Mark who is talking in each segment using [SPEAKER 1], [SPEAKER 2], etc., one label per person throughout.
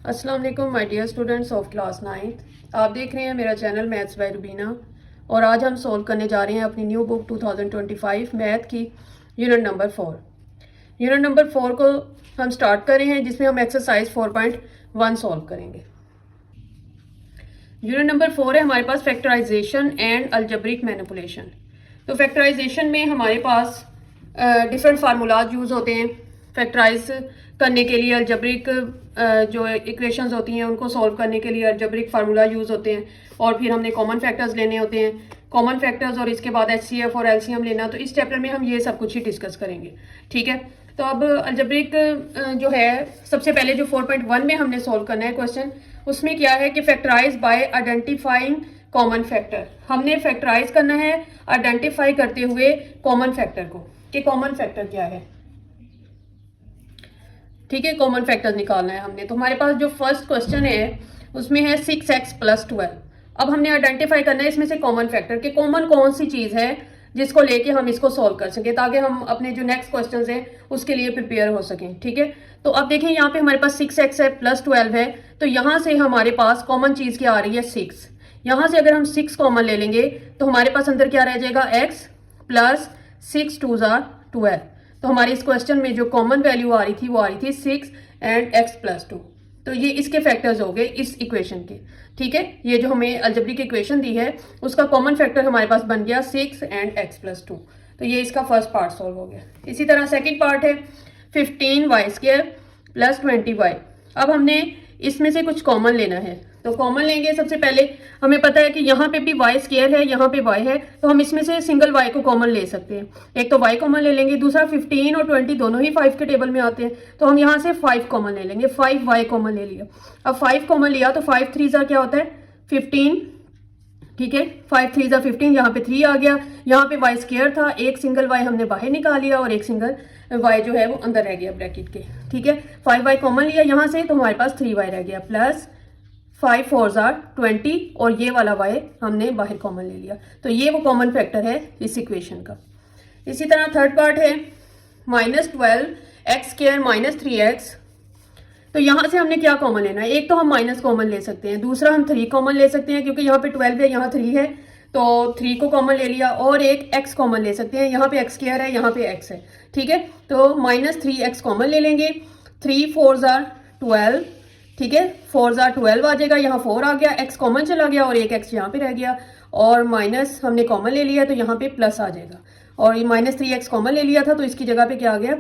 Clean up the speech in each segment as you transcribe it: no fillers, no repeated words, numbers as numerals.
[SPEAKER 1] अस्सलाम वालेकुम my dear students of class 9th। आप देख रहे हैं मेरा चैनल मैथ्स बाय रुबीना और आज हम सॉल्व करने जा रहे हैं अपनी न्यू बुक 2025 मैथ की यूनिट नंबर 4। यूनिट नंबर 4 को हम स्टार्ट कर रहे हैं जिसमें हम एक्सरसाइज 4.1 सॉल्व करेंगे। यूनिट नंबर 4 है हमारे पास फैक्टराइजेशन एंड अलजेब्रिक मैनिपुलेशन। तो फैक्टराइजेशन में हमारे पास डिफरेंट फार्मूलाज यूज़ होते हैं फैक्टराइज करने के लिए। अलजेब्रिक जो इक्वेशंस होती हैं उनको सॉल्व करने के लिए अलजेब्रिक फार्मूला यूज़ होते हैं और फिर हमने कॉमन फैक्टर्स लेने होते हैं, कॉमन फैक्टर्स, और इसके बाद एचसीएफ और एलसीएम लेना। तो इस चैप्टर में हम ये सब कुछ ही डिस्कस करेंगे, ठीक है। तो अब अलजेब्रिक जो है सबसे पहले जो 4.1 में हमने सॉल्व करना है क्वेश्चन, उसमें क्या है कि factorise by identifying common factor. हमने फैक्टराइज करना है आइडेंटिफाई करते हुए कॉमन फैक्टर को, कि कॉमन फैक्टर क्या है, ठीक है। कॉमन फैक्टर निकालना है हमने। तो हमारे पास जो फर्स्ट क्वेश्चन है उसमें है 6x + 12। अब हमने आइडेंटिफाई करना है इसमें से कॉमन फैक्टर, कि कॉमन कौन सी चीज़ है जिसको लेके हम इसको सॉल्व कर सकें, ताकि हम अपने जो नेक्स्ट क्वेश्चंस हैं उसके लिए प्रिपेयर हो सकें, ठीक है। तो अब देखें यहाँ पे हमारे पास 6x है + 12 है, तो यहाँ से हमारे पास कॉमन चीज़ क्या आ रही है 6। यहाँ से अगर हम 6 कॉमन ले लेंगे तो हमारे पास अंदर क्या रह जाएगा x + 6 2 = 12। तो हमारी इस क्वेश्चन में जो कॉमन वैल्यू आ रही थी वो आ रही थी 6 एंड x + 2। तो ये इसके फैक्टर्स हो गए इस इक्वेशन के, ठीक है। ये जो हमें अलजेब्रिक इक्वेशन दी है उसका कॉमन फैक्टर हमारे पास बन गया 6 एंड x + 2। तो ये इसका फर्स्ट पार्ट सॉल्व हो गया। इसी तरह सेकंड पार्ट है 15y² + 20y। अब हमने इसमें से कुछ कॉमन लेना है, तो कॉमन लेंगे। सबसे पहले हमें पता है कि यहाँ पे भी y² है, यहाँ पे y है, तो हम इसमें से सिंगल y को कॉमन ले सकते हैं। एक तो y कॉमन ले लेंगे, दूसरा 15 और 20 दोनों ही 5 के टेबल में आते हैं, तो हम यहाँ से 5 कॉमन ले लेंगे। 5y कॉमन ले लिया। अब 5 कॉमन लिया तो 5 3 क्या होता है 15, ठीक है। 5 3 15, यहाँ पे 3 आ गया। यहाँ पे y² था, एक सिंगल y हमने बाहर निकाल लिया और एक सिंगल y जो है वो अंदर रह गया ब्रैकेट के, ठीक है। 5y कॉमन लिया यहाँ से, तो हमारे पास 3y रह गया, प्लस 5 4 = 20 और ये वाला y हमने बाहर कॉमन ले लिया। तो ये वो कॉमन फैक्टर है इस इक्वेशन का। इसी तरह थर्ड पार्ट है -12x² - 3x। तो यहाँ से हमने क्या कॉमन लेना है, एक तो हम माइनस कॉमन ले सकते हैं, दूसरा हम 3 कॉमन ले सकते हैं, क्योंकि यहाँ पे 12 है यहाँ 3 है, तो 3 को कॉमन ले लिया, और एक x कॉमन ले सकते हैं, यहाँ पे x² है यहाँ पे x है, ठीक है। तो -3x कॉमन ले लेंगे। 3 4 = 12, ठीक है। 4 = 12 आ जाएगा, यहाँ 4 आ गया, x कॉमन चला गया और एक x यहाँ पे रह गया, और माइनस हमने कॉमन ले लिया तो यहाँ पे प्लस आ जाएगा, और ये -3x कॉमन ले लिया था तो इसकी जगह पे क्या आ गया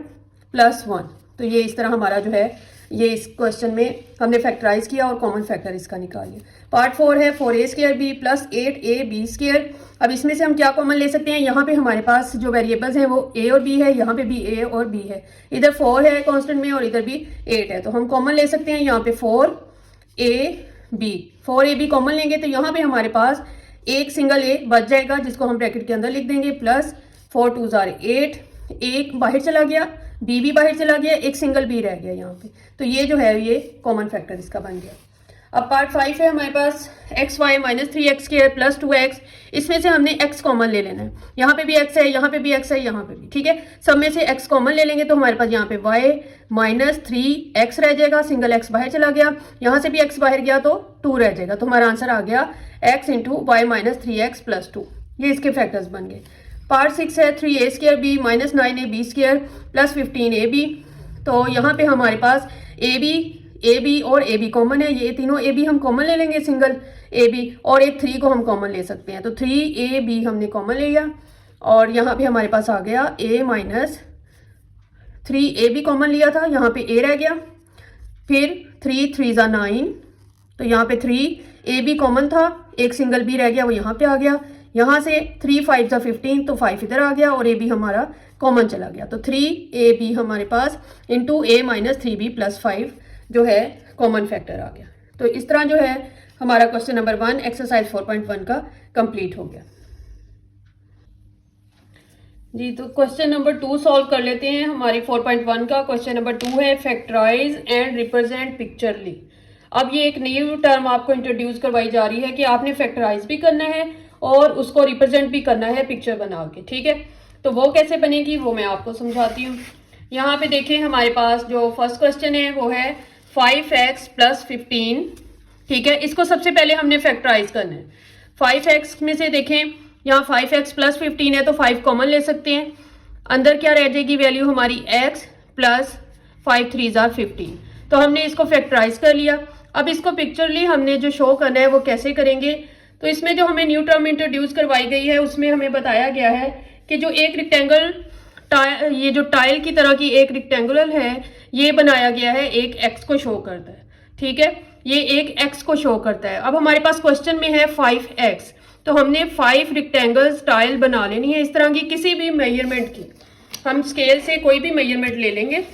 [SPEAKER 1] +1। तो ये इस तरह हमारा जो है ये इस क्वेश्चन में हमने फैक्टराइज किया और कॉमन फैक्टर इसका निकाल लिया। पार्ट 4 है 4a² + 8ab²। अब इसमें से हम क्या कॉमन ले सकते हैं, यहाँ पे हमारे पास जो वेरिएबल्स हैं वो a और b है, यहाँ पे भी a और b है, इधर 4 है कांस्टेंट में और इधर भी 8 है, तो हम कॉमन ले सकते हैं यहाँ पे 4ab कॉमन लेंगे तो यहाँ पे हमारे पास एक सिंगल a बच जाएगा जिसको हम ब्रैकेट के अंदर लिख देंगे, प्लस 4 2 = 8, एक बाहर चला गया, b भी बाहर चला गया, एक सिंगल b रह गया यहाँ पे। तो ये जो है ये कॉमन फैक्टर इसका बन गया। अब पार्ट 5 है हमारे पास xy - 3x² + 2x। इसमें से हमने x कॉमन ले लेना है, यहाँ पे भी x है, यहाँ पे भी x है, यहाँ पे भी, ठीक है। सब में से x कॉमन ले लेंगे तो हमारे पास यहाँ पे y - 3x रह जाएगा, सिंगल x बाहर चला गया, यहाँ से भी x बाहर गया तो 2 रह जाएगा। तो हमारा आंसर आ गया x × y - 3x + 2। ये इसके फैक्टर्स बन गए। पार्ट 6 है 3a² - 9ab² + 15ab। तो यहाँ पे हमारे पास ab और ab कॉमन है, ये तीनों ab हम कॉमन ले लेंगे, सिंगल ab, और एक 3 को हम कॉमन ले सकते हैं, तो 3ab हमने कॉमन ले लिया, और यहाँ पे हमारे पास आ गया a - 3ab कॉमन लिया था, यहाँ पे a रह गया, फिर 3 3 = 9, तो यहाँ पे 3ab कॉमन था, एक सिंगल b रह गया वो यहाँ पे आ गया, यहाँ से 3 5 = 15, तो 5 इधर आ गया और ab हमारा कॉमन चला गया, तो 3ab हमारे पास इंटू a - 3b + 5 जो है कॉमन फैक्टर आ गया। तो इस तरह जो है हमारा क्वेश्चन नंबर 1 एक्सरसाइज 4.1 का कंप्लीट हो गया जी। तो क्वेश्चन नंबर 2 सॉल्व कर लेते हैं। हमारी 4.1 का क्वेश्चन नंबर 2 है फैक्टराइज एंड रिप्रेजेंट पिक्चरली। अब ये एक न्यू टर्म आपको इंट्रोड्यूस करवाई जा रही है कि आपने फैक्टराइज भी करना है और उसको रिप्रेजेंट भी करना है पिक्चर बना के, ठीक है। तो वो कैसे बनेगी वो मैं आपको समझाती हूँ। यहाँ पे देखें हमारे पास जो फर्स्ट क्वेश्चन है वो है 5x प्लस 15, ठीक है। इसको सबसे पहले हमने फैक्टराइज करना है। 5x में से देखें यहाँ 5x प्लस 15 है तो 5 कॉमन ले सकते हैं, अंदर क्या रह जाएगी वैल्यू हमारी x प्लस 5 3 जार 15। तो हमने इसको फैक्टराइज कर लिया। अब इसको पिक्चरली हमने जो शो करना है वो कैसे करेंगे, तो इसमें जो हमें न्यू टर्म इंट्रोड्यूस करवाई गई है उसमें हमें बताया गया है कि जो एक रेक्टेंगल ये जो टाइल की तरह की एक रेक्टेंगुलर है ये बनाया गया है, एक x को शो करता है, ठीक है, ये एक x को शो करता है। अब हमारे पास क्वेश्चन में है 5x, तो हमने 5 रेक्टेंगल्स टाइल बना लेनी है इस तरह की, किसी भी मेजरमेंट की, हम स्केल से कोई भी मेजरमेंट ले लेंगे,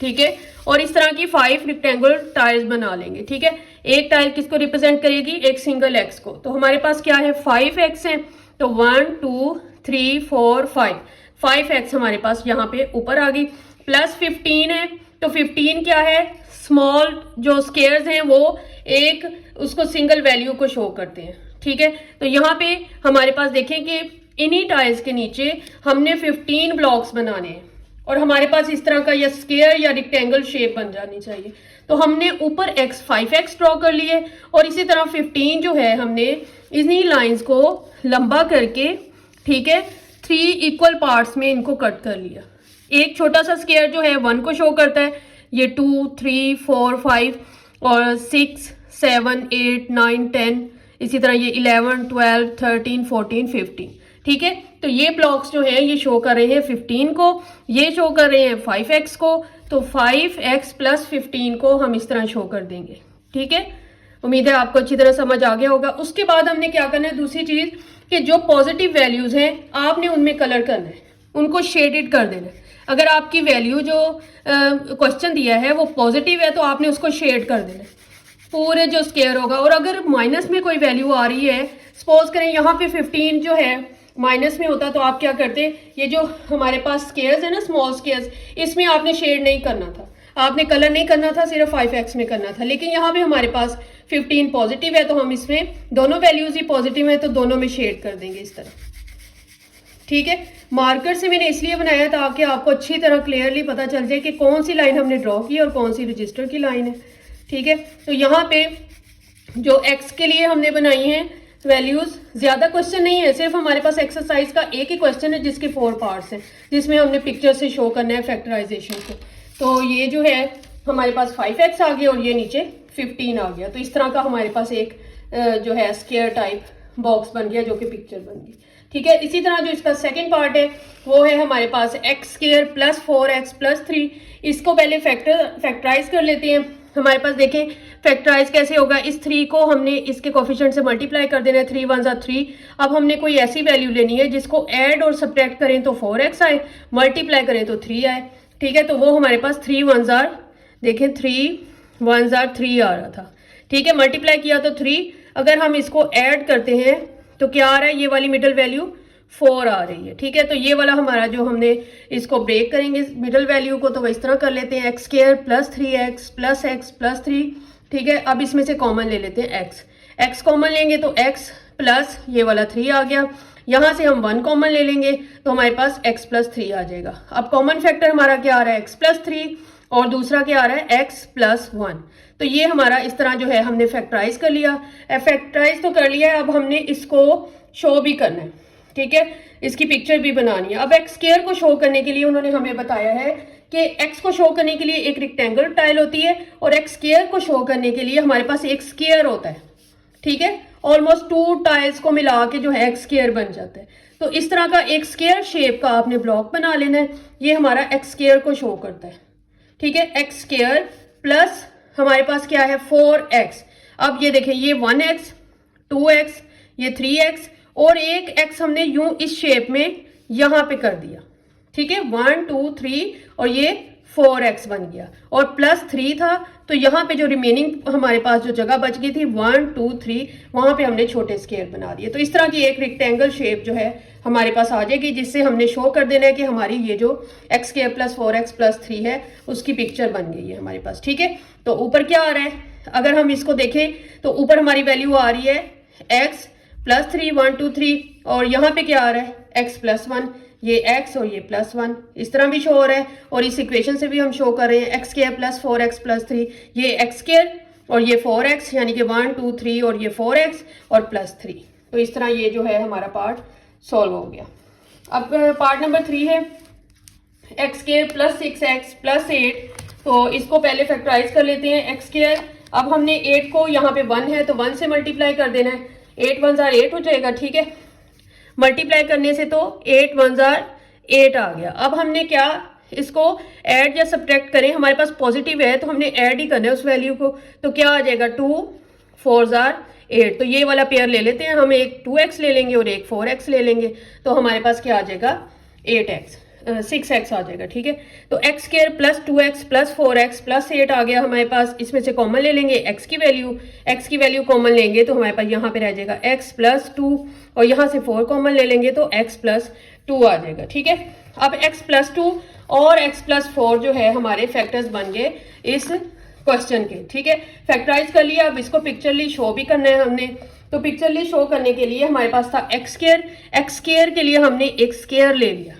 [SPEAKER 1] ठीक है, और इस तरह की 5 रेक्टेंगुलर टाइल्स बना लेंगे, ठीक है। एक टाइल किसको रिप्रेजेंट करेगी, एक सिंगल x को। तो हमारे पास क्या है 5x है, तो 1 2 3 4 5x हमारे पास यहाँ पे ऊपर आ गई, प्लस 15 है, तो 15 क्या है, स्मॉल जो स्क्वायर्स हैं वो एक उसको सिंगल वैल्यू को शो करते हैं, ठीक है। तो यहाँ पे हमारे पास देखें कि इन्हीं टाइल्स के नीचे हमने 15 ब्लॉक्स बनाने हैं और हमारे पास इस तरह का या स्क्वायर या रेक्टेंगल शेप बन जानी चाहिए। तो हमने ऊपर 5x ड्रॉ कर लिए और इसी तरह 15 जो है हमने इन्हीं लाइंस को लंबा करके, ठीक है, 3 इक्वल पार्ट्स में इनको कट कर लिया। एक छोटा सा स्क्वायर जो है 1 को शो करता है, ये 2 3 4 5 और 6 7 8 9 10, इसी तरह ये 11 12 13 14 15, ठीक है। तो ये ब्लॉक्स जो हैं ये शो कर रहे हैं 15 को, ये शो कर रहे हैं 5x को, तो 5x प्लस 15 को हम इस तरह शो कर देंगे, ठीक है। उम्मीद है आपको अच्छी तरह समझ आ गया होगा। उसके बाद हमने क्या करना है, दूसरी चीज कि जो पॉजिटिव वैल्यूज हैं आपने उनमें कलर करना है, उनको शेडेड कर देना है। अगर आपकी वैल्यू जो क्वेश्चन दिया है वो पॉजिटिव है तो आपने उसको शेड कर देना है, पूरे जो स्क्वायर होगा। और अगर माइनस में कोई वैल्यू आ रही है, सपोज करें यहाँ पे 15 जो है माइनस में होता, तो आप क्या करते, ये जो हमारे पास स्क्वायर्स है ना, स्मॉल स्क्वायर्स, इसमें आपने शेड नहीं करना था, आपने कलर नहीं करना था, सिर्फ 5x में करना था। लेकिन यहाँ पे हमारे पास 15 पॉजिटिव है तो हम इसमें दोनों वैल्यूज ही पॉजिटिव है तो दोनों में शेड कर देंगे इस तरह, ठीक है। मार्कर से मैंने इसलिए बनाया ताकि आपको अच्छी तरह क्लियरली पता चल जाए कि कौन सी लाइन हमने ड्रॉ की और कौन सी रजिस्टर की लाइन है, ठीक है। तो यहाँ पे जो x के लिए हमने बनाई है वैल्यूज, ज्यादा क्वेश्चन नहीं है, सिर्फ हमारे पास एक्सरसाइज का एक ही क्वेश्चन है जिसके 4 पार्ट्स हैं, जिसमें हमने पिक्चर से शो करना है फैक्टराइजेशन को। तो ये जो है हमारे पास 5x आ गया और ये नीचे 15 आ गया। तो इस तरह का हमारे पास एक जो है स्क्वायर टाइप बॉक्स बन गया जो कि पिक्चर बन गई, ठीक है। इसी तरह जो इसका सेकंड पार्ट है वो है हमारे पास x square plus 4x plus 3। इसको पहले फैक्टराइज कर लेते हैं। हमारे पास देखें फैक्टराइज कैसे होगा, इस 3 को हमने इसके कोफिशिएंट से मल्टीप्लाई कर देना है, 3 1 = 3। अब हमने कोई ऐसी वैल्यू लेनी है जिसको ऐड और सब्ट्रैक्ट करें तो 4x आए, मल्टीप्लाई करें तो 3 आए, ठीक है। तो वो हमारे पास 3 1 जार, देखें 3 1 जार 3 आ रहा था, ठीक है। मल्टीप्लाई किया तो 3, अगर हम इसको ऐड करते हैं तो क्या आ रहा है, ये वाली मिडल वैल्यू 4 आ रही है, ठीक है। तो ये वाला हमारा जो हमने इसको ब्रेक करेंगे मिडल वैल्यू को, तो वो इस तरह कर लेते हैं, x square plus 3x plus x plus 3, ठीक है। अब इसमें से कॉमन ले लेते हैं x कॉमन लेंगे तो x प्लस ये वाला 3 आ गया, यहाँ से हम 1 कॉमन ले लेंगे तो हमारे पास x प्लस 3 आ जाएगा। अब कॉमन फैक्टर हमारा क्या आ रहा है, x प्लस 3, और दूसरा क्या आ रहा है, x प्लस 1। तो ये हमारा इस तरह जो है हमने फैक्टराइज कर लिया। फैक्टराइज तो कर लिया है, अब हमने इसको शो भी करना है, ठीक है, इसकी पिक्चर भी बनानी है। अब x स्क्वायर को शो करने के लिए उन्होंने हमें बताया है कि x को शो करने के लिए एक रेक्टेंगल टाइल होती है और x स्क्वायर को शो करने के लिए हमारे पास एक स्क्वायर होता है, ठीक है। ऑलमोस्ट 2 टाइल्स को मिला के जो है x स्क्वायर बन जाता है। तो इस तरह का एक स्क्वायर शेप का आपने ब्लॉक बना लेना है, ये हमारा x स्क्वायर को शो करता है, ठीक है। x स्क्वायर प्लस हमारे पास क्या है 4x। अब ये देखें, ये 1x 2x ये 3x और एक x हमने यूं इस शेप में यहां पे कर दिया, ठीक है, 1 2 3 और ये 4x बन गया और प्लस 3 था, तो यहाँ पे जो रिमेनिंग हमारे पास जो जगह बच गई थी 1 2 3, वहां पे हमने छोटे स्क्वायर बना दिए। तो इस तरह की एक रेक्टेंगल शेप जो है हमारे पास आ जाएगी, जिससे हमने शो कर देना है कि हमारी ये जो x square plus 4x plus 3 है उसकी पिक्चर बन गई है हमारे पास, ठीक है। तो ऊपर क्या आ रहा है, अगर हम इसको देखें तो ऊपर हमारी वैल्यू आ रही है x प्लस 3 1 2 3 और यहाँ पे क्या आ रहा है x प्लस 1, ये x और ये +1 इस तरह भी शो हो रहा है, और इस इक्वेशन से भी हम शो कर रहे हैं x² + 4x + 3, ये x² और ये 4x, यानी कि 1 2 3 और ये 4x और +3। तो इस तरह ये जो है हमारा पार्ट सॉल्व हो गया। अब पार्ट नंबर 3 है x² + 6x + 8। तो इसको पहले फैक्टराइज कर लेते हैं। x², अब हमने 8 को यहाँ पे 1 है तो 1 से मल्टीप्लाई कर देना है, 8 1 * 8 हो जाएगा, ठीक है। मल्टीप्लाई करने से तो 8 1 * 8 आ गया। अब हमने क्या इसको ऐड या सब्ट्रैक्ट करें, हमारे पास पॉजिटिव है तो हमने ऐड ही करना है उस वैल्यू को, तो क्या आ जाएगा 2 4 * 8। तो ये वाला पेयर ले लेते हैं, हम एक 2x ले लेंगे और एक 4x ले लेंगे, तो हमारे पास क्या आ जाएगा 6x आ जाएगा, ठीक है। तो x² + 2x + 4x + 8 आ गया हमारे पास। इसमें से कॉमन ले लेंगे x की वैल्यू कॉमन लेंगे तो हमारे पास यहाँ पे रह जाएगा x + 2, और यहाँ से 4 कॉमन ले लेंगे तो x + 2 आ जाएगा, ठीक है। अब x + 2 और x + 4 जो है हमारे फैक्टर्स बन गए इस क्वेश्चन के, ठीक है। फैक्टराइज कर लिया। अब इसको पिक्चरली शो भी करना है हमने, तो पिक्चरली शो करने के लिए हमारे पास था x² के लिए हमने एक स्क्वायर ले लिया,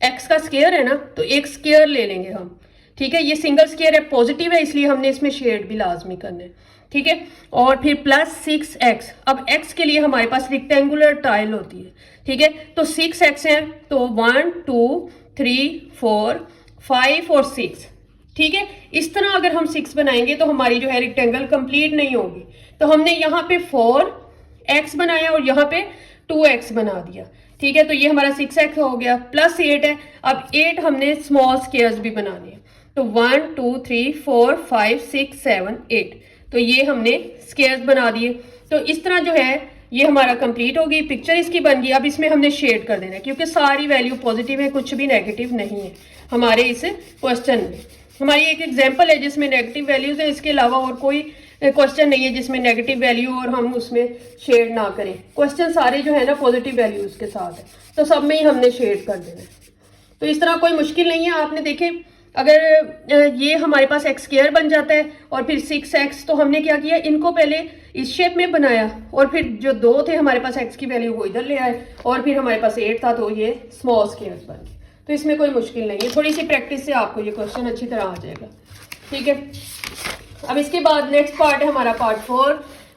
[SPEAKER 1] x का स्क्वायर है ना तो एक स्क्वायर ले लेंगे हम, ठीक है। ये सिंगल स्क्वायर है, पॉजिटिव है, इसलिए हमने इसमें शेड भी लाजमी करना है, ठीक है। और फिर +6x। अब x के लिए हमारे पास रेक्टेंगुलर टाइल होती है, ठीक है। तो 6x है तो 1 2 3 4 5 और 6, ठीक है। इस तरह अगर हम 6 बनाएंगे तो हमारी जो है रेक्टेंगल कंप्लीट नहीं होगी, तो हमने यहाँ पे 4x बनाया और यहाँ पे 2x बना दिया, ठीक है। तो ये हमारा 6x हो गया, +8 है। अब 8 हमने स्मॉल स्क्वायर्स भी बनाने हैं, तो 1 2 3 4 5 6 7 8, तो ये हमने स्क्वायर्स बना दिए। तो इस तरह जो है ये हमारा कंप्लीट हो गई, पिक्चर इसकी बन गई। अब इसमें हमने शेड कर देना है, क्योंकि सारी वैल्यू पॉजिटिव है, कुछ भी नेगेटिव नहीं है हमारे इस क्वेश्चन में। हमारी एक एग्जाम्पल है जिसमें नेगेटिव वैल्यूज है, इसके अलावा और कोई क्वेश्चन नहीं है जिसमें नेगेटिव वैल्यू और हम उसमें शेड ना करें। क्वेश्चन सारे जो है ना पॉजिटिव वैल्यूज के साथ है, तो सब में ही हमने शेड कर देना है। तो इस तरह कोई मुश्किल नहीं है। आपने देखे अगर ये हमारे पास x² बन जाता है और फिर 6x, तो हमने क्या किया, इनको पहले इस शेप में बनाया और फिर जो 2 थे हमारे पास x की वैल्यू वो इधर ले आए, और फिर हमारे पास 8 था तो ये स्मॉल स्क्वायर्स बन गए। तो इसमें कोई मुश्किल नहीं है, थोड़ी सी प्रैक्टिस से आपको ये क्वेश्चन अच्छी तरह आ जाएगा, ठीक है। अब इसके बाद नेक्स्ट पार्ट है हमारा पार्ट 4।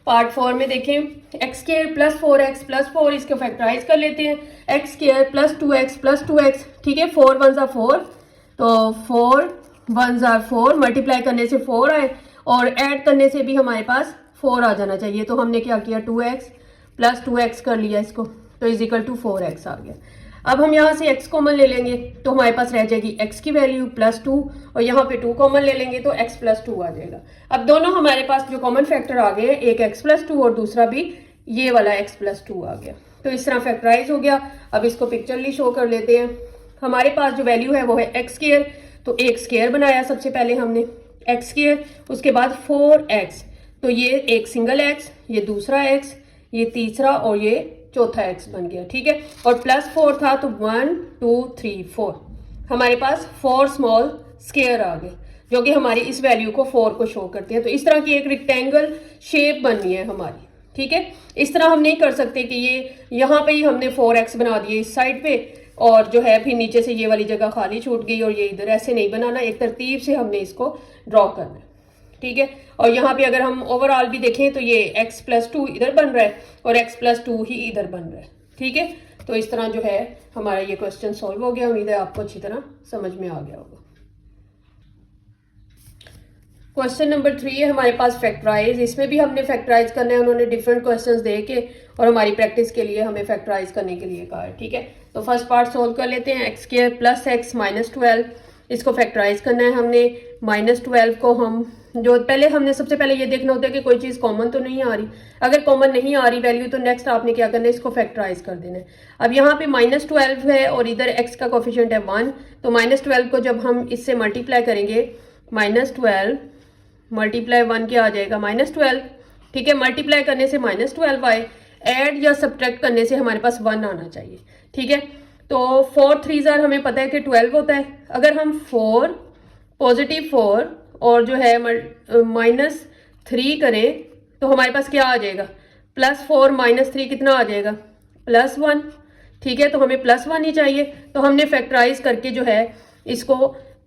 [SPEAKER 1] पार्ट 4 में देखें x² + 4x + 4, इसको फैक्टराइज कर लेते हैं। x² + 2x + 2x, ठीक है। 4 1 * 4, तो 4 1 * 4, मल्टीप्लाई करने से 4 आए और ऐड करने से भी हमारे पास 4 आ जाना चाहिए। तो हमने क्या किया 2x + 2x कर लिया इसको, तो = 4x आ गया। अब हम यहाँ से x कॉमन ले लेंगे तो हमारे पास रह जाएगी x की वैल्यू +2, और यहाँ पे 2 कॉमन ले लेंगे तो x + 2 आ जाएगा। अब दोनों हमारे पास जो कॉमन फैक्टर आ गए, एक x + 2 और दूसरा भी ये वाला x + 2 आ गया। तो इस तरह फैक्टराइज हो गया। अब इसको पिक्चरली शो कर लेते हैं। हमारे पास जो वैल्यू है वो है x², तो एक स्क्वायर बनाया सबसे पहले हमने x², उसके बाद 4x, तो ये एक सिंगल x, ये दूसरा x, ये तीसरा और ये चौथा x बन गया, ठीक है। और +4 था तो 1 2 3 4, हमारे पास 4 स्मॉल स्क्वायर आ गए जो कि हमारी इस वैल्यू को 4 को शो करते हैं। तो इस तरह की एक रेक्टेंगल शेप बननी है हमारी, ठीक है। इस तरह हम नहीं कर सकते कि ये यहाँ पे ही हमने 4x बना दिए इस साइड पे और जो है फिर नीचे से ये वाली जगह खाली छूट गई और ये इधर, ऐसे नहीं बनाना। एक तरतीब से हमने इसको ड्रॉ करना है, ठीक है। और यहाँ पे अगर हम ओवरऑल भी देखें तो ये x + 2 इधर बन रहा है और x + 2 ही इधर बन रहा है, ठीक है। तो इस तरह जो है हमारा ये क्वेश्चन सॉल्व हो गया। उम्मीद है आपको अच्छी तरह समझ में आ गया होगा। क्वेश्चन नंबर 3 है हमारे पास फैक्टराइज। इसमें भी हमने फैक्टराइज करना है, उन्होंने डिफरेंट क्वेश्चंस दे के और हमारी प्रैक्टिस के लिए हमें फैक्टराइज करने के लिए कहा है, ठीक है। तो फर्स्ट पार्ट सोल्व कर लेते हैं। x² + x - 12, इसको फैक्टराइज करना है हमने। -12 को हम जो पहले हमने सबसे पहले ये देखना होता है कि कोई चीज़ कॉमन तो नहीं आ रही। अगर कॉमन नहीं आ रही वैल्यू तो नेक्स्ट आपने क्या करना है, इसको फैक्टराइज कर देना है। अब यहाँ पे -12 है और इधर x का कोफिशिएंट है 1, तो -12 को जब हम इससे मल्टीप्लाई करेंगे, -12 × 1 क्या आ जाएगा -12, ठीक है। मल्टीप्लाई करने से -12 आए, ऐड या सब्ट्रैक्ट करने से हमारे पास 1 आना चाहिए, ठीक है। तो 4 3 हमें पता है कि 12 होता है। अगर हम 4 +4 और जो है -3 करें तो हमारे पास क्या आ जाएगा, +4 - 3 कितना आ जाएगा +1, ठीक है, तो हमें +1 ही चाहिए, तो हमने फैक्टराइज करके जो है इसको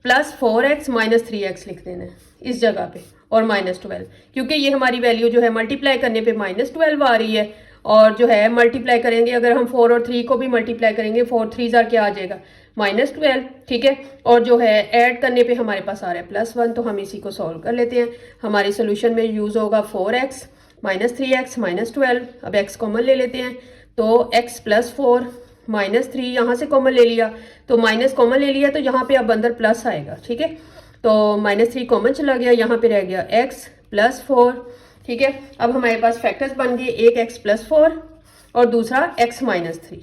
[SPEAKER 1] +4x - 3x लिख देना है इस जगह पे, और -12, क्योंकि ये हमारी वैल्यू जो है मल्टीप्लाई करने पे -12 आ रही है, और जो है मल्टीप्लाई करेंगे अगर हम 4 और 3 को भी मल्टीप्लाई करेंगे, 4 3 क्या आ जाएगा -12, ठीक है, और जो है ऐड करने पे हमारे पास आ रहा है +1, तो हम इसी को सॉल्व कर लेते हैं। हमारे सोल्यूशन में यूज़ होगा 4x - 3x -12, अब x कॉमन ले लेते हैं, तो x +4 -3 यहाँ से कॉमन ले लिया, तो माइनस कॉमन ले लिया, तो यहाँ पे अब अंदर प्लस आएगा, ठीक है, तो -3 कॉमन चला गया, यहाँ पे रह गया x +4, ठीक है। अब हमारे पास फैक्टर्स बन गए, एक x +4 और दूसरा x -3,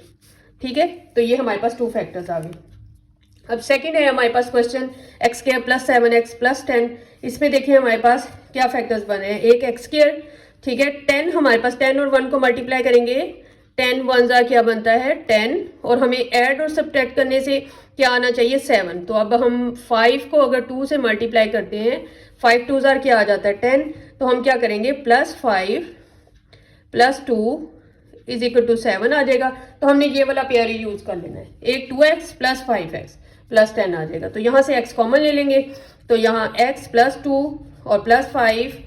[SPEAKER 1] ठीक है, तो ये हमारे पास 2 फैक्टर्स आ गए। अब सेकंड है हमारे पास क्वेश्चन x² + 7x + 10, इसमें देखिए हमारे पास क्या फैक्टर्स बने हैं, एक x², ठीक है, 10 हमारे पास 10 और 1 को मल्टीप्लाई करेंगे, 10 1 क्या बनता है 10, और हमें ऐड और सब्ट्रैक्ट करने से क्या आना चाहिए 7, तो अब हम 5 को अगर 2 से मल्टीप्लाई करते हैं, 5 2 क्या आ जाता है 10, तो हम क्या करेंगे +5 + 2 = 7 आ जाएगा, तो हमने ये वाला पेयर ही यूज कर लेना है, एक 2x + 5x + 10 आ जाएगा, तो यहाँ से x कॉमन ले लेंगे, तो यहाँ x + 2 और +5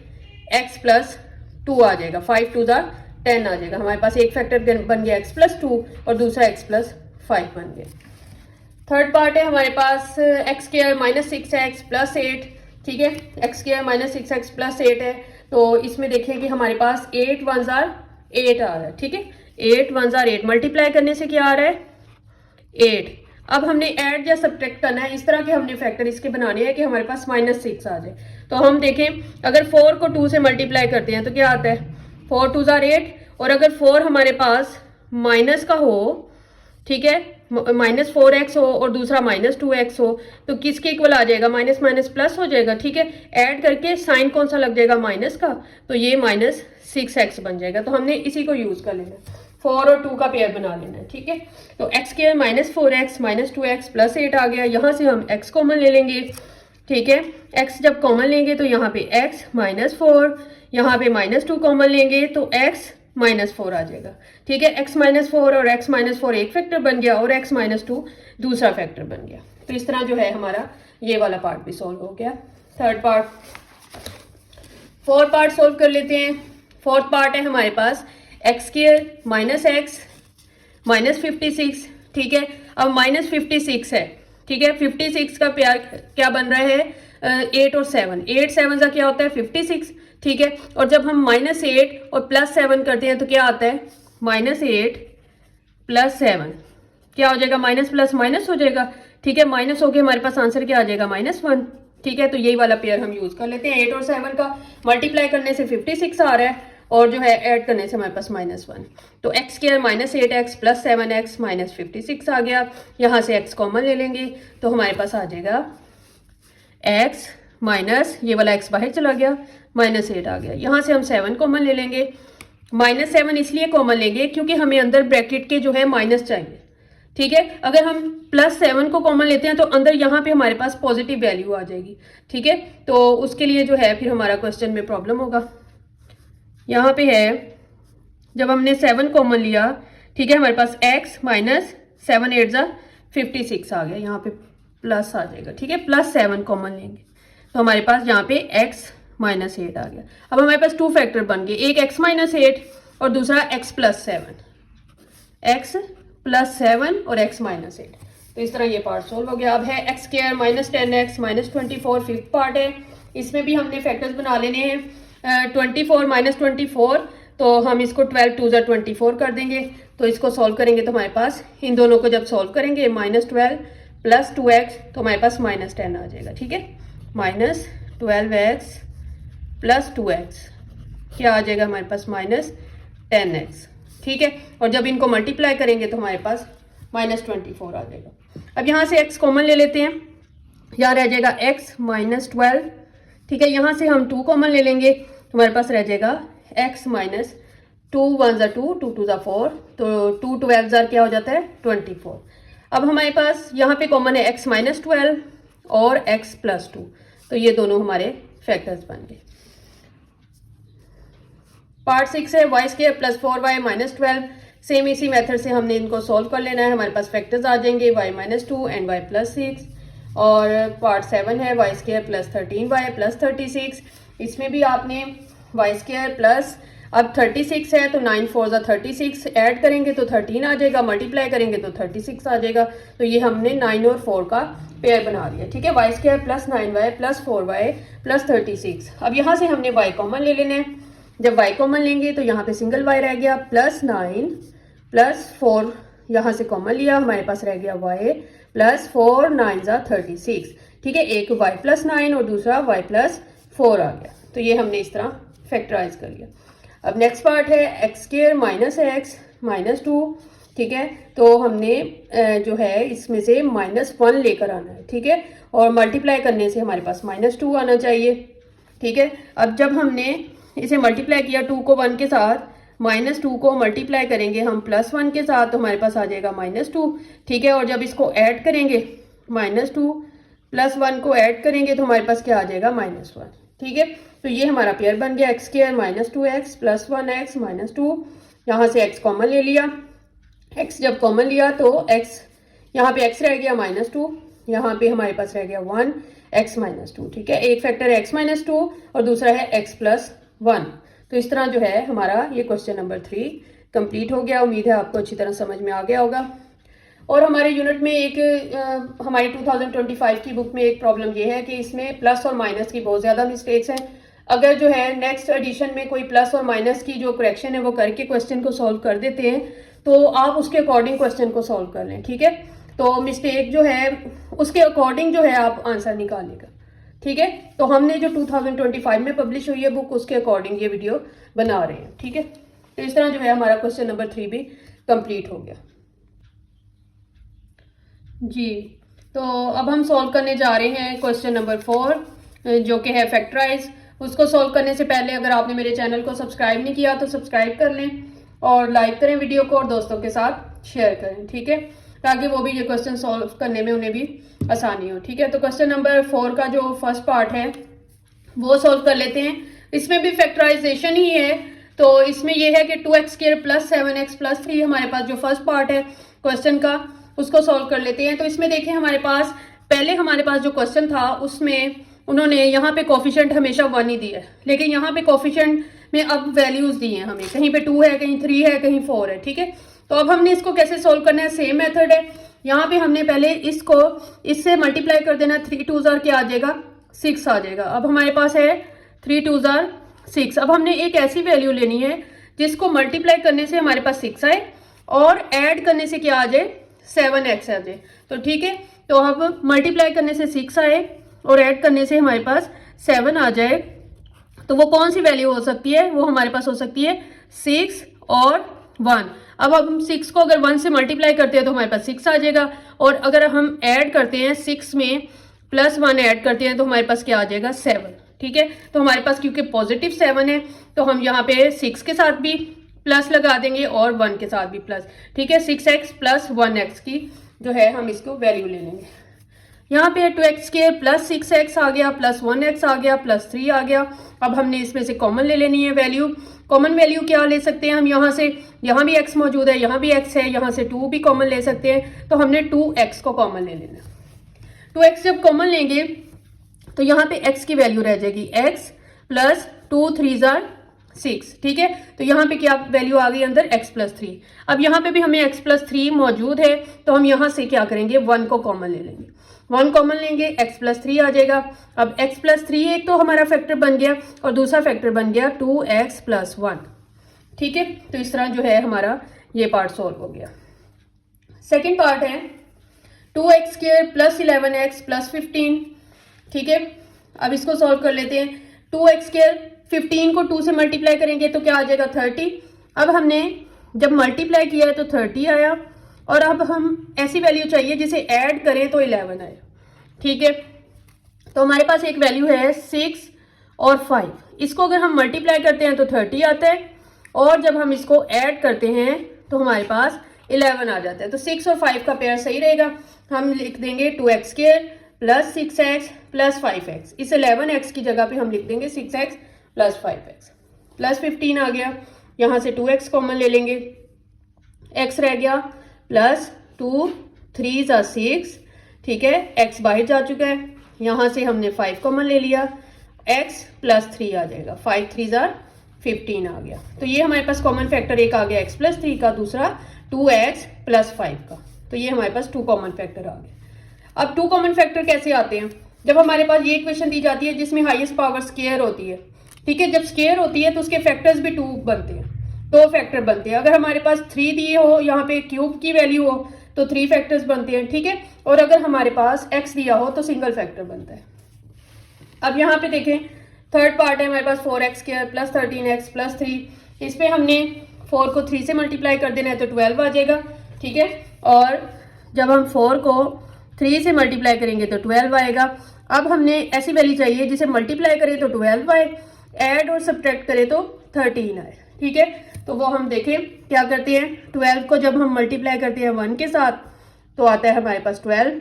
[SPEAKER 1] x + 2 आ जाएगा, 5 2 10 आ जाएगा, हमारे पास एक फैक्टर बन गया x + 2 और दूसरा x + 5 बन गया। थर्ड पार्ट है हमारे पास x² - 6x + 8, ठीक है, x² - 6x + 8 है, तो इसमें देखिए कि हमारे पास 8 1 8 आ रहा है, ठीक है, 8 1 8 मल्टीप्लाई करने से क्या आ रहा है 8। अब हमने ऐड या सब्ट्रैक्ट करना है, इस तरह के हमने फैक्टर इसके बनाने हैं कि हमारे पास -6 आ जाए, तो हम देखें अगर 4 को 2 से मल्टीप्लाई करते हैं तो क्या आता है 4 2 8, और अगर 4 हमारे पास माइनस का हो, ठीक है, -4x हो और दूसरा -2x हो, तो किसके इक्वल आ जाएगा, माइनस माइनस प्लस हो जाएगा, ठीक है, ऐड करके साइन कौन सा लग जाएगा माइनस का, तो ये -6x बन जाएगा, तो हमने इसी को यूज कर लेना है, 4 और 2 का पेयर बना लेना है, ठीक है, तो x² -4x -2x + 8 आ गया, यहाँ से हम x कॉमन ले लेंगे, ठीक है, x जब कॉमन लेंगे तो यहाँ पे x -4, यहाँ पे -2 कॉमन लेंगे तो x -4 आ जाएगा, ठीक है, x -4 और x -4 एक फैक्टर बन गया और x -2 दूसरा फैक्टर बन गया, तो इस तरह जो है हमारा ये वाला पार्ट भी सॉल्व हो गया। Third part, fourth part solve कर लेते हैं। फोर्थ पार्ट है हमारे पास x² -x -56, ठीक है, अब -56 है, ठीक है, 56 का प्यार क्या बन रहा है 8 और 7, 8 7 का क्या होता है 56, ठीक है, और जब हम -8 और +7 करते हैं तो क्या आता है -8 + 7, क्या हो जाएगा माइनस प्लस माइनस हो जाएगा, ठीक है, माइनस हो गया, हमारे पास आंसर क्या आ जाएगा -1, ठीक है, तो यही वाला पेयर हम यूज कर लेते हैं। 8 और 7 का मल्टीप्लाई करने से 56 आ रहा है और जो है ऐड करने से हमारे पास -1, तो x² -8x + 7x -56 आ गया, यहाँ से x कॉमन ले लेंगे तो हमारे पास आ जाएगा x माइनस ये वाला x बाहर चला गया -8 आ गया, यहाँ से हम 7 कॉमन ले लेंगे, -7 इसलिए कॉमन लेंगे क्योंकि हमें अंदर ब्रैकेट के जो है माइनस चाहिए, ठीक है, अगर हम +7 को कॉमन लेते हैं तो अंदर यहाँ पे हमारे पास पॉजिटिव वैल्यू आ जाएगी, ठीक है, तो उसके लिए जो है फिर हमारा क्वेश्चन में प्रॉब्लम होगा। यहाँ पे है जब हमने 7 कॉमन लिया, ठीक है, हमारे पास x -7 8 56 आ गया, यहाँ पे प्लस आ जाएगा, ठीक है, +7 कॉमन लेंगे तो हमारे पास यहाँ पे x -8 आ गया। अब हमारे पास 2 फैक्टर बन गए, एक x -8 और दूसरा x + 7, x + 7 और x -8, तो इस तरह ये पार्ट सोल्व हो गया। अब है x² -10x -24, फिफ्थ पार्ट है, इसमें भी हमने फैक्टर्स बना लेने हैं। 24 -24, तो हम इसको 12 2 24 कर देंगे, तो इसको सॉल्व करेंगे तो हमारे पास इन दोनों को जब सॉल्व करेंगे -12 + 2x तो हमारे पास -10 आ जाएगा, ठीक है, -12x + 2x क्या आ जाएगा हमारे पास -10x, ठीक है, और जब इनको मल्टीप्लाई करेंगे तो हमारे पास -24 आ जाएगा। अब यहाँ से x कॉमन ले लेते हैं, यहाँ रह जाएगा x -12, ठीक है, यहाँ से हम 2 कॉमन ले लेंगे तो हमारे पास रह जाएगा x -2 1 2 2 2 4, तो 2 12 क्या हो जाता है 24। अब हमारे पास यहाँ पे कॉमन है x -12 और x + 2, तो ये दोनों हमारे फैक्टर्स बन गए। पार्ट 6 है y² + 4y -12 सेम इसी मेथड से हमने इनको सॉल्व कर लेना है। हमारे पास फैक्टर्स आ जाएंगे y-2 एंड y+6, और पार्ट 7 है y² + 13y + 36। इसमें भी आपने y² प्लस, अब 36 है तो 9 4 36, ऐड करेंगे तो 13 आ जाएगा, मल्टीप्लाई करेंगे तो 36 आ जाएगा। तो ये हमने 9 और 4 का पेयर बना दिया, ठीक है। y² + 9y + 4y + 36। अब यहाँ से हमने y कॉमन ले लेना है। जब y कॉमन लेंगे तो यहाँ पे सिंगल y रह गया, +9 + 4 यहाँ से कॉमन लिया, हमारे पास रह गया y + 4 9 36, ठीक है। एक y + 9 और दूसरा y + 4 आ गया। तो ये हमने इस तरह फैक्टराइज कर लिया। अब नेक्स्ट पार्ट है x² - x - 2, ठीक है। तो हमने जो है इसमें से -1 लेकर आना है, ठीक है, और मल्टीप्लाई करने से हमारे पास -2 आना चाहिए, ठीक है। अब जब हमने इसे मल्टीप्लाई किया 2 को 1 के साथ, -2 को मल्टीप्लाई करेंगे हम +1 के साथ तो हमारे पास आ जाएगा -2, ठीक है। और जब इसको ऐड करेंगे, -2 + 1 को ऐड करेंगे तो हमारे पास क्या आ जाएगा, -1, ठीक है। तो ये हमारा पेयर बन गया x² - 2x + 1x - 2। यहाँ से x कॉमन ले लिया, x जब कॉमन लिया तो x यहाँ पे x रह गया -2, यहाँ पे हमारे पास रह गया 1 x - 2, ठीक है। एक फैक्टर है x - 2 और दूसरा है x + 1। तो इस तरह जो है हमारा ये क्वेश्चन नंबर 3 कंप्लीट हो गया। उम्मीद है आपको अच्छी तरह समझ में आ गया होगा। और हमारे यूनिट में एक हमारी 2025 की बुक में एक प्रॉब्लम ये है कि इसमें प्लस और माइनस की बहुत ज़्यादा मिस्टेक्स हैं। अगर जो है नेक्स्ट एडिशन में कोई प्लस और माइनस की जो करेक्शन है वो करके क्वेश्चन को सॉल्व कर देते हैं तो आप उसके अकॉर्डिंग क्वेश्चन को सॉल्व कर लें, ठीक है। तो मिस्टेक जो है उसके अकॉर्डिंग जो है आप आंसर निकालेगा, ठीक है। तो हमने जो 2025 में पब्लिश हुई है बुक उसके अकॉर्डिंग ये वीडियो बना रहे हैं, ठीक है। तो इस तरह जो है हमारा क्वेश्चन नंबर 3 भी कंप्लीट हो गया जी। तो अब हम सॉल्व करने जा रहे हैं क्वेश्चन नंबर 4 जो कि है फैक्टराइज। उसको सॉल्व करने से पहले अगर आपने मेरे चैनल को सब्सक्राइब नहीं किया तो सब्सक्राइब कर लें और लाइक करें वीडियो को और दोस्तों के साथ शेयर करें, ठीक है, ताकि वो भी ये क्वेश्चन सॉल्व करने में उन्हें भी आसानी हो, ठीक है। तो क्वेश्चन नंबर 4 का जो फर्स्ट पार्ट है वो सॉल्व कर लेते हैं। इसमें भी फैक्टराइजेशन ही है। तो इसमें यह है कि 2x² + 7x + 3 हमारे पास जो फर्स्ट पार्ट है क्वेश्चन का उसको सॉल्व कर लेते हैं। तो इसमें देखें हमारे पास पहले हमारे पास जो क्वेश्चन था उसमें उन्होंने यहाँ पे कोफिशिएंट हमेशा 1 ही दिया है, लेकिन यहाँ पे कोफिशिएंट में अब वैल्यूज दी हैं हमें, कहीं पे 2 है, कहीं 3 है, कहीं 4 है, ठीक है। तो अब हमने इसको कैसे सोल्व करना है, सेम मेथड है। यहाँ पे हमने पहले इसको इससे मल्टीप्लाई कर देना, 3 2 क्या आ जाएगा, 6 आ जाएगा। अब हमारे पास है 3 2 6। अब हमने एक ऐसी वैल्यू लेनी है जिसको मल्टीप्लाई करने से हमारे पास 6 आए और ऐड करने से क्या आ जाए, 7x आ जाए। तो ठीक है, तो अब मल्टीप्लाई करने से 6 आए और ऐड करने से हमारे पास 7 आ जाए। तो वो कौन सी वैल्यू हो सकती है, वो हमारे पास हो सकती है 6 और 1। अब हम 6 को अगर 1 से मल्टीप्लाई करते हैं तो हमारे पास 6 आ जाएगा, और अगर हम ऐड करते हैं 6 में +1 ऐड करते हैं तो हमारे पास क्या आ जाएगा, 7, ठीक है। तो हमारे पास क्योंकि पॉजिटिव 7 है तो हम यहाँ पे 6 के साथ भी प्लस लगा देंगे और 1 के साथ भी प्लस, ठीक है। 6x + 1x की जो है हम इसको वैल्यू ले लेंगे। यहाँ पे 2x² + 6x आ गया, +1x आ गया, +3 आ गया। अब हमने इसमें से कॉमन ले लेनी है वैल्यू। कॉमन वैल्यू क्या ले सकते हैं हम, यहाँ से, यहाँ भी x मौजूद है, यहाँ भी x है, यहाँ से 2 भी कॉमन ले सकते हैं। तो हमने 2x को कॉमन ले लेना। 2x जब कॉमन लेंगे तो यहाँ पे x की वैल्यू रह जाएगी, x + 2 3 6, ठीक है। तो यहाँ पे क्या वैल्यू आ गई अंदर, x + 3। अब यहाँ पे भी हमें x + 3 मौजूद है तो हम यहाँ से क्या करेंगे, 1 को कॉमन ले लेंगे। 1 कॉमन लेंगे, x + 3 आ जाएगा। अब x + 3 एक तो हमारा फैक्टर बन गया और दूसरा फैक्टर बन गया 2x + 1, ठीक है। तो इस तरह जो है हमारा ये पार्ट सॉल्व हो गया। सेकेंड पार्ट है 2x² + 11x + 15, ठीक है। अब इसको सॉल्व कर लेते हैं। 2x² 15 को 2 से मल्टीप्लाई करेंगे तो क्या आ जाएगा, 30। अब हमने जब मल्टीप्लाई किया है तो 30 आया, और अब हम ऐसी वैल्यू चाहिए जिसे ऐड करें तो 11 आए, ठीक है। तो हमारे पास एक वैल्यू है 6 और 5। इसको अगर हम मल्टीप्लाई करते हैं तो 30 आता है, और जब हम इसको ऐड करते हैं तो हमारे पास 11 आ जाता है। तो 6 और 5 का पेयर सही रहेगा। हम लिख देंगे 2x² + 6x + 5x। इस 11x की जगह पे हम लिख देंगे 6x + 5x। +15 आ गया, यहाँ से 2x कॉमन ले लेंगे, एक्स रह गया प्लस 2 3 ज़ा 6, ठीक है, एक्स बाहर जा चुका है, यहाँ से हमने 5 कॉमन ले लिया, एक्स प्लस 3 आ जाएगा, 5 3 ज़ा 15 आ गया। तो ये हमारे पास कॉमन फैक्टर एक आ गया एक्स प्लस 3 का, दूसरा 2x प्लस 5 का। तो ये हमारे पास 2 कॉमन फैक्टर आ गए। अब 2 कॉमन फैक्टर कैसे आते हैं? जब हमारे पास ये इक्वेशन दी जाती है जिसमें हाईएस्ट पावर स्केयर होती है, ठीक है, जब स्केयर होती है तो उसके फैक्टर्स भी 2 बनते हैं, 2 फैक्टर बनते हैं। अगर हमारे पास 3 दिए हो, यहाँ पे क्यूब की वैल्यू हो तो 3 फैक्टर्स बनते हैं, ठीक है, और अगर हमारे पास x दिया हो तो सिंगल फैक्टर बनता है। अब यहाँ पे देखें, थर्ड पार्ट है हमारे पास 4x square plus 13x plus 3, इस पे हमने 4 को 3 से मल्टीप्लाई कर देना है तो 12 आ जाएगा, ठीक है, और जब हम 4 को 3 से मल्टीप्लाई करेंगे तो 12 आएगा। अब हमने ऐसी वैल्यू चाहिए जिसे मल्टीप्लाई करें तो 12 आए, ऐड और सब्ट्रैक्ट करें तो 13 आए, ठीक है। तो वो हम देखें क्या करते हैं, 12 को जब हम मल्टीप्लाई करते हैं 1 के साथ तो आता है हमारे पास 12,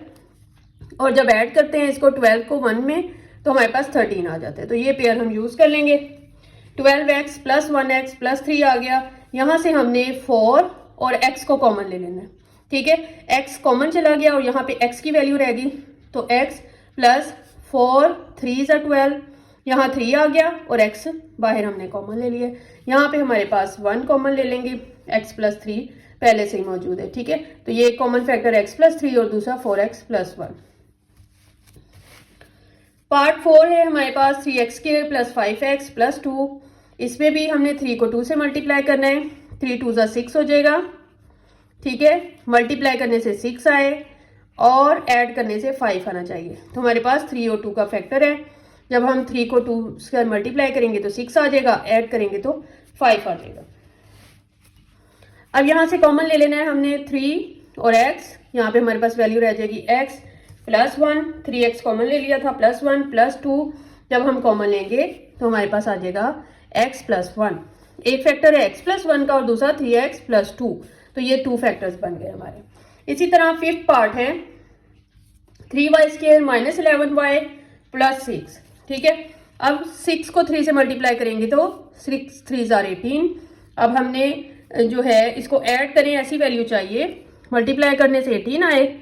[SPEAKER 1] और जब ऐड करते हैं इसको 12 को 1 में तो हमारे पास 13 आ जाता है। तो ये पेयर हम यूज कर लेंगे। 12x प्लस 1x प्लस 3 आ गया, यहाँ से हमने 4 और x को कॉमन ले लेना है, ठीक है, x कॉमन चला गया और यहाँ पे x की वैल्यू रह गई, तो x प्लस 4 3 ज़ा 12, यहाँ 3 आ गया और x बाहर हमने कॉमन ले लिया, यहाँ पे हमारे पास 1 कॉमन ले लेंगे, x प्लस 3 पहले से ही मौजूद है, ठीक है। तो ये कॉमन फैक्टर x प्लस 3 और दूसरा 4x प्लस 1। पार्ट 4 है हमारे पास 3x square plus 5x plus 2, इसमें भी हमने 3 को 2 से मल्टीप्लाई करना है, 3 2 ज़ा 6 हो जाएगा, ठीक है, मल्टीप्लाई करने से 6 आए और ऐड करने से 5 आना चाहिए। तो हमारे पास 3 और 2 का फैक्टर है, जब हम 3 को 2 से मल्टीप्लाई करेंगे तो 6 आ जाएगा, ऐड करेंगे तो 5 आ जाएगा। अब यहाँ से कॉमन ले लेना है हमने 3 और x, यहाँ पे हमारे पास वैल्यू रह जाएगी x प्लस 1, 3x कॉमन ले लिया था, प्लस 1 प्लस 2, जब हम कॉमन लेंगे तो हमारे पास आ जाएगा x प्लस 1। एक फैक्टर है x प्लस 1 का और दूसरा 3x प्लस 2, तो ये 2 फैक्टर्स बन गए हमारे। इसी तरह फिफ्थ पार्ट है 3y square minus 11y plus 6, ठीक है। अब 6 को 3 से मल्टीप्लाई करेंगे तो 6 3 ज़ा 18। अब हमने जो है इसको ऐड करें, ऐसी वैल्यू चाहिए, मल्टीप्लाई करने से 18 आए,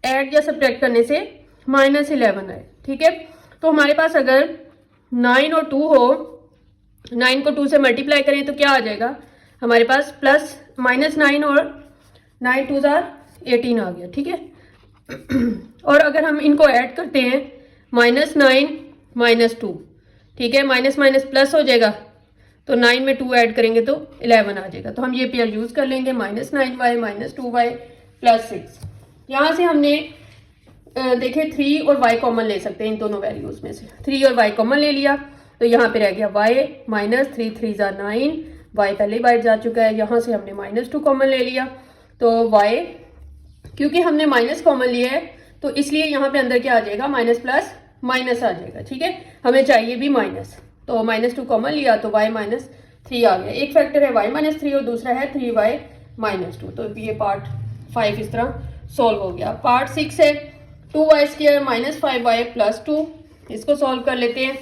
[SPEAKER 1] ऐड या सब्ट्रैक्ट करने से माइनस 11 आए, ठीक है। तो हमारे पास अगर 9 और 2 हो, 9 को 2 से मल्टीप्लाई करें तो क्या आ जाएगा हमारे पास, प्लस माइनस 9 और 9 2 ज़ा 18 आ गया, ठीक है। और अगर हम इनको ऐड करते हैं माइनस 9 माइनस 2, ठीक है, माइनस माइनस प्लस हो जाएगा, तो 9 में 2 ऐड करेंगे तो 11 आ जाएगा। तो हम ये पेयर यूज कर लेंगे, minus 9y minus 2y plus 6। यहाँ से हमने देखे 3 और y कॉमन ले सकते हैं, इन दोनों वैल्यूज में से 3 और y कॉमन ले लिया, तो यहाँ पे रह गया y माइनस 3 3 ज़ा 9, y पहले बाहर जा चुका है, यहाँ से हमने माइनस 2 कॉमन ले लिया, तो y क्योंकि हमने माइनस कॉमन लिया है तो इसलिए यहाँ पे अंदर क्या आ जाएगा, माइनस प्लस माइनस आ जाएगा, ठीक है, हमें चाहिए भी माइनस, तो माइनस 2 कॉमन लिया तो y माइनस 3 आ गया। एक फैक्टर है y माइनस 3 और दूसरा है 3y माइनस 2। तो ये पार्ट 5 इस तरह सॉल्व हो गया। पार्ट 6 है 2y square minus 5y plus 2, इसको सॉल्व कर लेते हैं।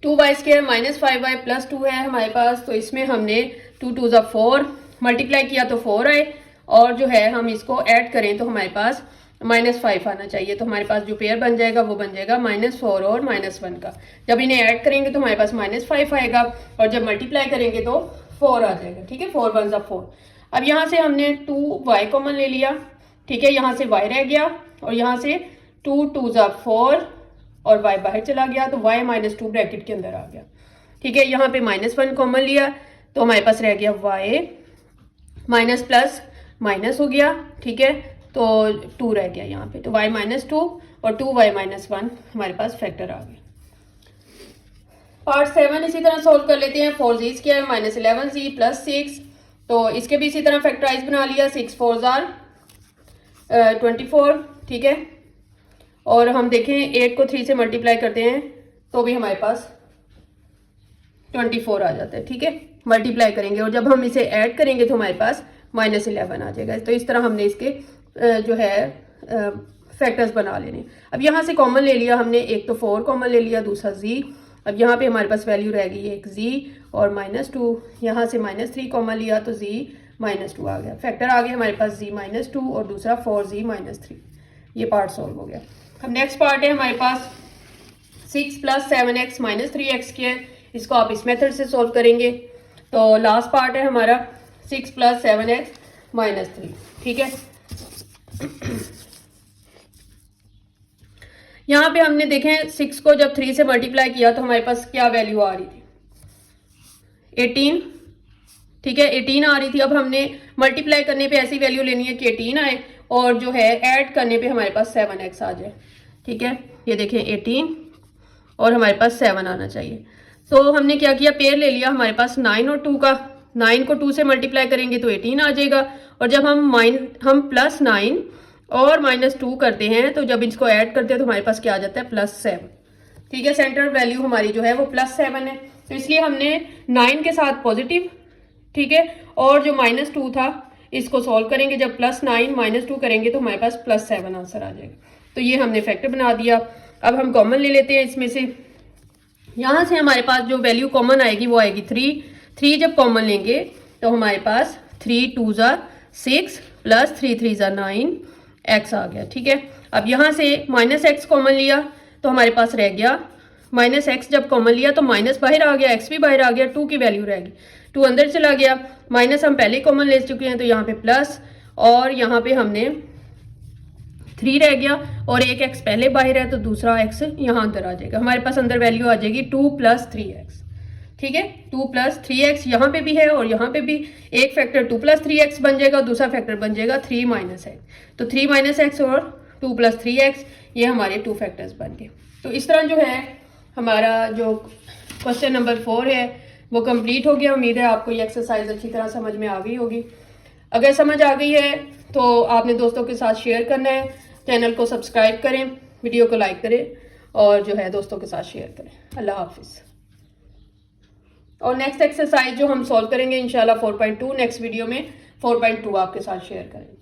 [SPEAKER 1] 2y square minus 5y plus 2 है हमारे पास, तो इसमें हमने 2 2 ज़ा 4 मल्टीप्लाई किया तो 4 आए, और जो है हम इसको ऐड करें तो हमारे पास माइनस 5 आना चाहिए। तो हमारे पास जो पेयर बन जाएगा वो बन जाएगा माइनस 4 और माइनस 1 का। जब इन्हें ऐड करेंगे तो हमारे पास माइनस 5 आएगा, और जब मल्टीप्लाई करेंगे तो 4 आ जाएगा, ठीक है, 4 1 ज़ा 4। अब यहाँ से हमने 2y कॉमन ले लिया, ठीक है, यहाँ से y रह गया, और यहाँ से 2 2 ज़ा 4 और y बाहर चला गया, तो y माइनस 2 ब्रैकेट के अंदर आ गया, ठीक है। यहाँ पे माइनस 1 कॉमन लिया तो हमारे पास रह गया y माइनस प्लस माइनस हो गया, ठीक है, तो 2 रह गया यहाँ पे, तो y माइनस 2 और 2y माइनस 1 हमारे पास फैक्टर आ गया। पार्ट 7 इसी तरह सोल्व कर लेते हैं। 4z square minus 11z plus 6, तो इसके भी इसी तरह फैक्टराइज बना लिया, 6 4 ज़ार 24, ठीक है, और हम देखें 8 को 3 से मल्टीप्लाई करते हैं तो भी हमारे पास 24 आ जाता है, ठीक है, मल्टीप्लाई करेंगे, और जब हम इसे ऐड करेंगे तो हमारे पास माइनस 11 आ जाएगा। तो इस तरह हमने इसके जो है फैक्टर्स बना लेने। अब यहाँ से कॉमन ले लिया हमने, एक तो 4 कॉमन ले लिया, दूसरा z, अब यहाँ पे हमारे पास वैल्यू रह गई एक z और -2, यहाँ से -3 कॉमन लिया तो z -2 आ गया, फैक्टर आ गया हमारे पास z -2 और दूसरा 4z -3। ये पार्ट सॉल्व हो गया। अब नेक्स्ट पार्ट है हमारे पास 6 + 7x - 3x²। इसको आप इस मेथड से सॉल्व करेंगे। तो लास्ट पार्ट है हमारा 6 + 7x - 3, ठीक है। यहाँ पे हमने देखें 6 को जब 3 से मल्टीप्लाई किया तो हमारे पास क्या वैल्यू आ रही थी, 18, ठीक है, 18 आ रही थी। अब हमने मल्टीप्लाई करने पे ऐसी वैल्यू लेनी है कि 18 आए और जो है ऐड करने पे हमारे पास 7x आ जाए, ठीक है। ये देखें 18 और हमारे पास 7 आना चाहिए। तो हमने क्या किया, पेयर ले लिया हमारे पास 9 और 2 का। 9 को 2 से मल्टीप्लाई करेंगे तो 18 आ जाएगा, और जब हम +9 और -2 करते हैं तो जब इसको ऐड करते हैं तो हमारे पास क्या आ जाता है, +7, ठीक है। सेंटर वैल्यू हमारी जो है वो +7 है, तो इसलिए हमने 9 के साथ पॉजिटिव, ठीक है, और जो -2 था इसको सॉल्व करेंगे, जब +9 -2 करेंगे तो हमारे पास +7 आंसर आ जाएगा। तो ये हमने फैक्टर बना दिया। अब हम कॉमन ले लेते हैं इसमें से। यहाँ से हमारे पास जो वैल्यू कॉमन आएगी वो आएगी 3 जब कॉमन लेंगे तो हमारे पास 3 × 2 = 6 + 3 × 3 = 9 x आ गया, ठीक है। अब यहाँ से -x कॉमन लिया तो हमारे पास रह गया -x, जब कॉमन लिया तो माइनस बाहर आ गया, x भी बाहर आ गया, 2 की वैल्यू रह गई, 2 अंदर चला गया, माइनस हम पहले कॉमन ले चुके हैं तो यहाँ पे प्लस, और यहाँ पे हमने 3 रह गया और एक x पहले बाहर है तो दूसरा x यहाँ अंदर आ जाएगा। हमारे पास अंदर वैल्यू आ जाएगी 2 + 3x, ठीक है। 2 + 3x यहाँ पे भी है और यहाँ पे भी एक फैक्टर 2 + 3x बन जाएगा, दूसरा फैक्टर बन जाएगा 3 - x। तो 3 - x और 2 + 3x ये हमारे 2 फैक्टर्स बन गए। तो इस तरह जो है हमारा जो क्वेश्चन नंबर 4 है वो कंप्लीट हो गया। उम्मीद है आपको ये एक्सरसाइज अच्छी तरह समझ में आ गई होगी। अगर समझ आ गई है तो आपने दोस्तों के साथ शेयर करना है, चैनल को सब्सक्राइब करें, वीडियो को लाइक करें और जो है दोस्तों के साथ शेयर करें। अल्लाह हाफिज़। और नेक्स्ट एक्सरसाइज जो हम सॉल्व करेंगे इंशाल्लाह 4.2 नेक्स्ट वीडियो में 4.2 आपके साथ शेयर करेंगे।